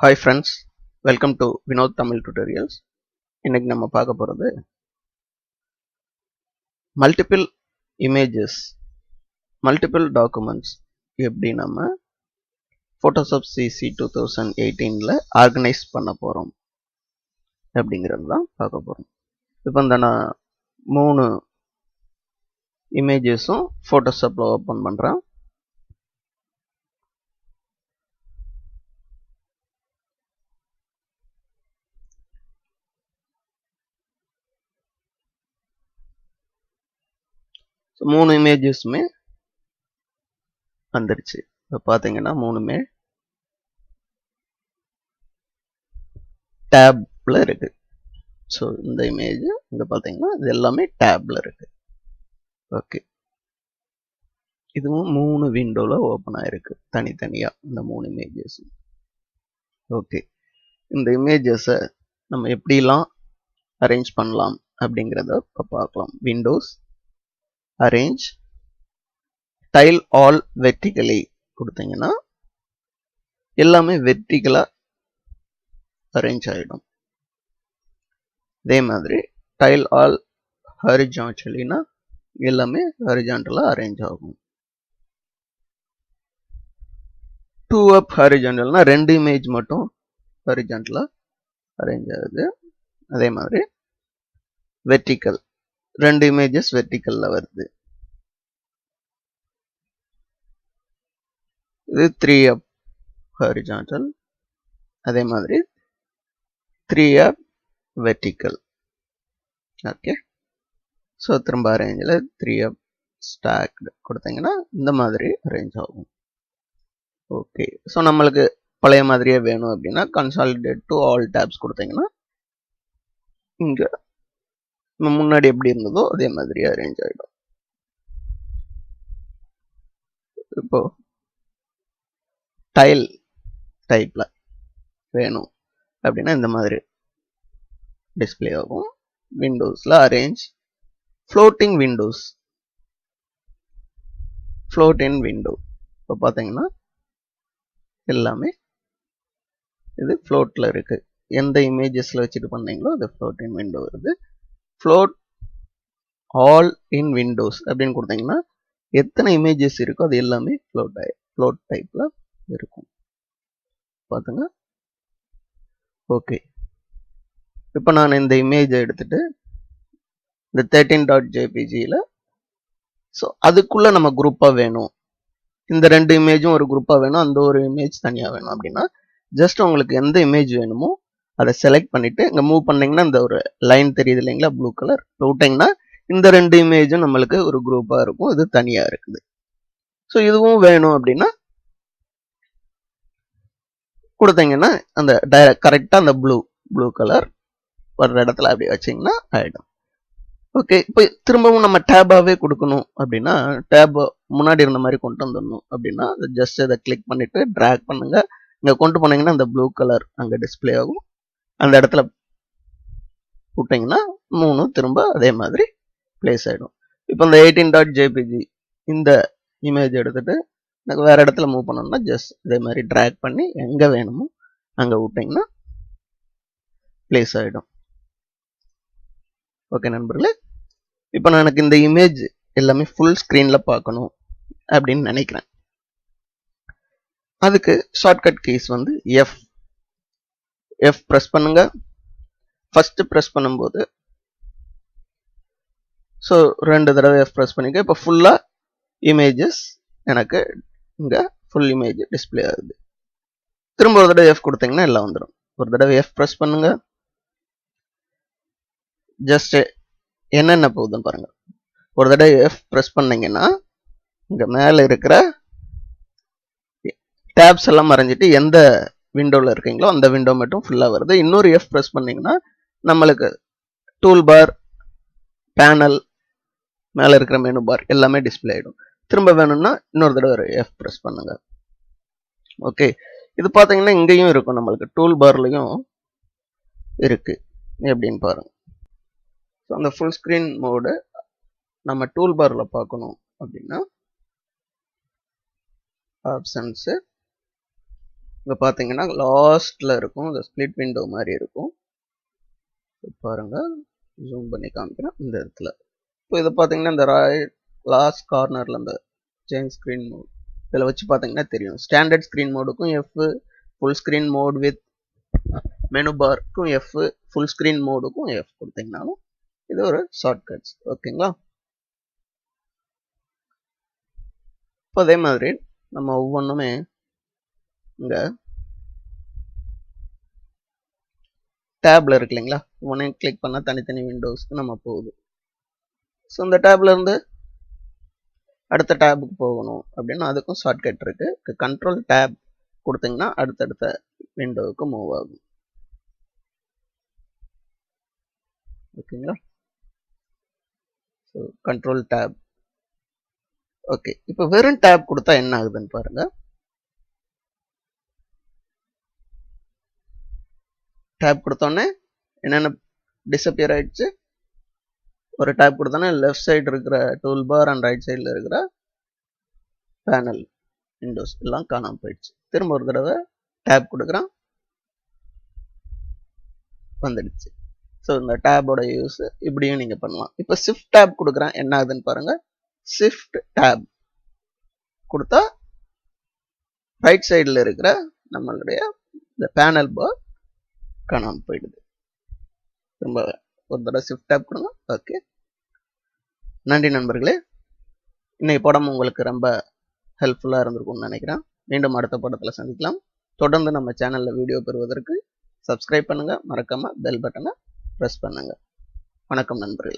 Hi friends, welcome to Vinod Tamil Tutorials. இன்னைக்கு நம்ம பார்க்க போறது multiple images, multiple documents எப்படி நம்ம Photoshop CC 2018ல ஆர்கனைஸ் பண்ண போறோம் அப்படிங்கிறது தான் பார்க்க போறோம். இப்போ இந்த நான் 3 இமேஜஸும் Photoshopல ஓபன் பண்றேன். மூணு இமேஜஸுமே வந்துருச்சு. இப்போ பார்த்தீங்கன்னா மூணுமே டேப்ல இருக்கு. ஸோ இந்த இமேஜ் இங்க பார்த்தீங்கன்னா இது எல்லாமே டேப்ல இருக்கு. ஓகே, இதுவும் 3 விண்டோல ஓபன் ஆயிருக்கு தனித்தனியா இந்த 3 இமேஜஸ். ஓகே, இந்த இமேஜஸை நம்ம எப்படிலாம் அரேஞ்ச் பண்ணலாம் அப்படிங்கிறத இப்போ பார்க்கலாம். Windows, arrange, tile all vertically கொடுத்தீங்கன்னா எல்லாமே வெர்டிகலா அரேஞ்ச் ஆகிடும். அதே மாதிரி டைல் ஆல் ஹாரிஜான்டலினா எல்லாமே ஹாரிஜான்டலா அரேஞ்ச் ஆகும். 2 up ஹாரிஜான்டல்னா 2 இமேஜ் மட்டும் ஹாரிஜான்டலா அரேஞ்ச் ஆகுது. அதே மாதிரி வெர்டிக்கல் 2 இமேஜஸ் வெர்டிக்கல்ல வருது. இது 3 up ஹாரிஜான்டல். அதே மாதிரி 3 up வெர்டிக்கல். ஓகே, ஸோ திரும்ப அரேஞ்சில் 3 up ஸ்டாக்டு கொடுத்தீங்கன்னா இந்த மாதிரி அரேஞ்ச் ஆகும். ஓகே, ஸோ நம்மளுக்கு பழைய மாதிரியே வேணும் அப்படின்னா கன்சாலிடேட் டு ஆல் டேப்ஸ் கொடுத்தீங்கன்னா இங்க முன்னாடி எப்படி இருந்ததோ அதே மாதிரி அரேஞ்ச் ஆகிடும். இப்போ டைல் டைப்ல வேணும் அப்படின்னா இந்த மாதிரி டிஸ்பிளே ஆகும். விண்டோஸ்ல அரேஞ்ச், ஃப்ளோட்டிங் விண்டோஸ், ஃப்ளோட் இன் விண்டோ. இப்போ பார்த்தீங்கன்னா எல்லாமே இது ஃப்ளோட்ல இருக்கு. எந்த இமேஜஸ்ல வச்சுட்டு பண்ணீங்களோ அது ஃப்ளோட் இன் விண்டோ வருது. ஃப்ளோட் ஆல் இன் விண்டோஸ் அப்படின்னு கொடுத்தீங்கன்னா எத்தனை இமேஜஸ் இருக்கோ அது எல்லாமே ஃப்ளோட் டைப்ல இருக்கும். பாத்துங்க. ஓகே, இப்போ நான் இந்த இமேஜை எடுத்துட்டு இந்த 13.jpgல ஸோ அதுக்குள்ள நம்ம குரூப்பா வேணும், இந்த 2 இமேஜும் ஒரு குரூப்பா வேணும், அந்த ஒரு இமேஜ் தனியா வேணும் அப்படின்னா ஜஸ்ட் உங்களுக்கு எந்த இமேஜ் வேணுமோ அதை செலக்ட் பண்ணிட்டு இங்க மூவ் பண்ணீங்கன்னா இந்த ஒரு லைன் தெரியுது இல்லைங்களா, ப்ளூ கலர் விட்டீங்கன்னா இந்த 2 இமேஜும் நம்மளுக்கு ஒரு குரூப்பா இருக்கும். இது தனியா இருக்குது. ஸோ இதுவும் வேணும் அப்படின்னா கொடுத்தீங்கன்னா அந்த கரெக்டா அந்த ப்ளூ கலர் ஒரு இடத்துல அப்படி வச்சிங்கன்னா ஆயிடும். ஓகே, இப்போ திரும்பவும் நம்ம டேபாவே கொடுக்கணும் அப்படின்னா டேப் முன்னாடி இருந்த மாதிரி கொண்டு வந்துடணும் அப்படின்னா ஜஸ்ட் இதை கிளிக் பண்ணிட்டு டிராக் பண்ணுங்க. இங்க கொண்டு போனீங்கன்னா அந்த ப்ளூ கலர் அங்க டிஸ்பிளே ஆகும். அந்த இடத்துல விட்டீங்கன்னா 3 திரும்ப அதே மாதிரி பிளேஸ் ஆயிடும். இப்போ இந்த 18.jpg இந்த இமேஜ் எடுத்துட்டு எனக்கு வேற இடத்துல மூவ் பண்ணணும்னா ஜஸ்ட் இதே மாதிரி டிராக் பண்ணி எங்க வேணுமோ அங்க விட்டீங்கன்னா பிளேஸ் ஆயிடும். ஓகே நண்பர்களே, இப்போ நான் எனக்கு இந்த இமேஜ் எல்லாமே ஃபுல் ஸ்கிரீன்ல பார்க்கணும் அப்படின்னு நினைக்கிறேன். அதுக்கு ஷார்ட்கட் கீஸ் வந்து எஃப் பிரஸ் பண்ணுங்க. ஃபர்ஸ்ட் பிரஸ் பண்ணும்போது ஸோ 2 தடவை எஃப் பிரஸ் பண்ணிக்க. இப்போ ஃபுல்லா இமேஜஸ் எனக்கு இங்க ஃபுல் இமேஜ் டிஸ்பிளே ஆகுது. திரும்ப ஒரு தடவை எஃப் கொடுத்தீங்கன்னா எல்லாம் வந்துடும். ஒரு தடவை எஃப் பிரஸ் பண்ணுங்க. ஜஸ்ட் என்னென்ன போகுதுன்னு பாருங்க. ஒரு தடவை எஃப் பிரஸ் பண்ணீங்கன்னா இங்க மேல இருக்கிற டேப்ஸ் எல்லாம் மறைஞ்சிட்டு எந்த விண்டோல இருக்கீங்களோ அந்த விண்டோ மட்டும் ஃபுல்லா வருது. இன்னொரு எஃப் பிரஸ் பண்ணீங்கன்னா நம்மளுக்கு டூல் பார், பேனல், மேல இருக்கிற மெனு பார் எல்லாமே டிஸ்பிளே ஆயிடும். திரும்ப வேணும்னா இன்னொரு தடவை எஃப் பிரஸ் பண்ணுங்க. ஓகே, இது பாத்தீங்கன்னா இங்கேயும் இருக்கும், நம்மளுக்கு டூல் பார்லயும் இருக்கு. எப்படின்னு பாருங்க. அந்த ஃபுல் ஸ்கிரீன் மோடு நம்ம டூல் பார்ல பார்க்கணும் அப்படின்னா ஆப்ஷன்ஸ், இங்கே பார்த்தீங்கன்னா லாஸ்ட்டில் இருக்கும், இந்த ஸ்ப்ளிட் விண்டோ மாதிரி இருக்கும். பாருங்கள், ஜூம் பண்ணி காமிக்கிறேன் இந்த இடத்துல. இப்போ இதை பார்த்தீங்கன்னா இந்த லாஸ்ட் கார்னரில் இந்த சேஞ்ச் ஸ்க்ரீன் மோட் இதில் வச்சு பார்த்தீங்கன்னா தெரியும். ஸ்டாண்டர்ட் ஸ்க்ரீன் மோடுக்கும் F, full screen mode with menu பார்க்கும் எஃப், ஃபுல் ஸ்க்ரீன் மோடுக்கும் எஃப் கொடுத்தீங்கனாலும் இது ஒரு ஷார்ட்கட்ஸ். ஓகேங்களா? இப்போ அதே மாதிரி நம்ம ஒவ்வொன்றுமே இங்கே டேப்ல இருக்கு இல்லைங்களா, ஒன்றையும் கிளிக் பண்ணால் தனித்தனி விண்டோஸ்க்கு நம்ம போகுது. ஸோ இந்த டேப்ல இருந்து அடுத்த டேபுக்கு போகணும் அப்படின்னா அதுக்கும் ஷார்ட்கட் இருக்கு. கண்ட்ரோல் டேப் கொடுத்தீங்கன்னா அடுத்தடுத்த விண்டோவுக்கு மூவ் ஆகும். ஓகேங்களா? So control tape. ஓகே, இப்போ வெறும் டேப் கொடுத்தா என்ன ஆகுதுன்னு பாருங்க. டேப் கொடுத்தோன்னே என்னென்ன டிஸப்பியர் ஆயிடுச்சு. ஒரு டேப் கொடுத்தோன்னே லெஃப்ட் சைடு இருக்கிற டூல் பார் அண்ட் ரைட் சைடில் இருக்கிற பேனல் விண்டோஸ் எல்லாம் காணாமல் போயிடுச்சு. திரும்ப ஒரு தடவை டேப் கொடுக்குறான், வந்துடுச்சு. ஸோ இந்த டேபோட யூஸ் இப்படியும் நீங்கள் பண்ணலாம். இப்போ ஷிஃப்ட் டேப் கொடுக்குறேன், என்ன ஆகுதுன்னு பாருங்க. ஷிஃப்ட் டேப் கொடுத்தா ரைட் சைடில் இருக்கிற நம்மளுடைய இந்த பேனல் பார் காணாமல் போயிடுது. திரும்ப ஒரு தடவை ஷிஃப்ட் டேப் கொடுங்க. ஓகே, நன்றி நண்பர்களே. இன்னைக்கு படம் உங்களுக்கு ரொம்ப ஹெல்ப்ஃபுல்லாக இருந்திருக்கும்னு நினைக்கிறேன். மீண்டும் அடுத்த படத்தில் சந்திக்கலாம். தொடர்ந்து நம்ம சேனலில் வீடியோ பெறுவதற்கு சப்ஸ்கிரைப் பண்ணுங்கள், மறக்காமல் பெல் பட்டனை ப்ரெஸ் பண்ணுங்கள். வணக்கம் நண்பர்களே.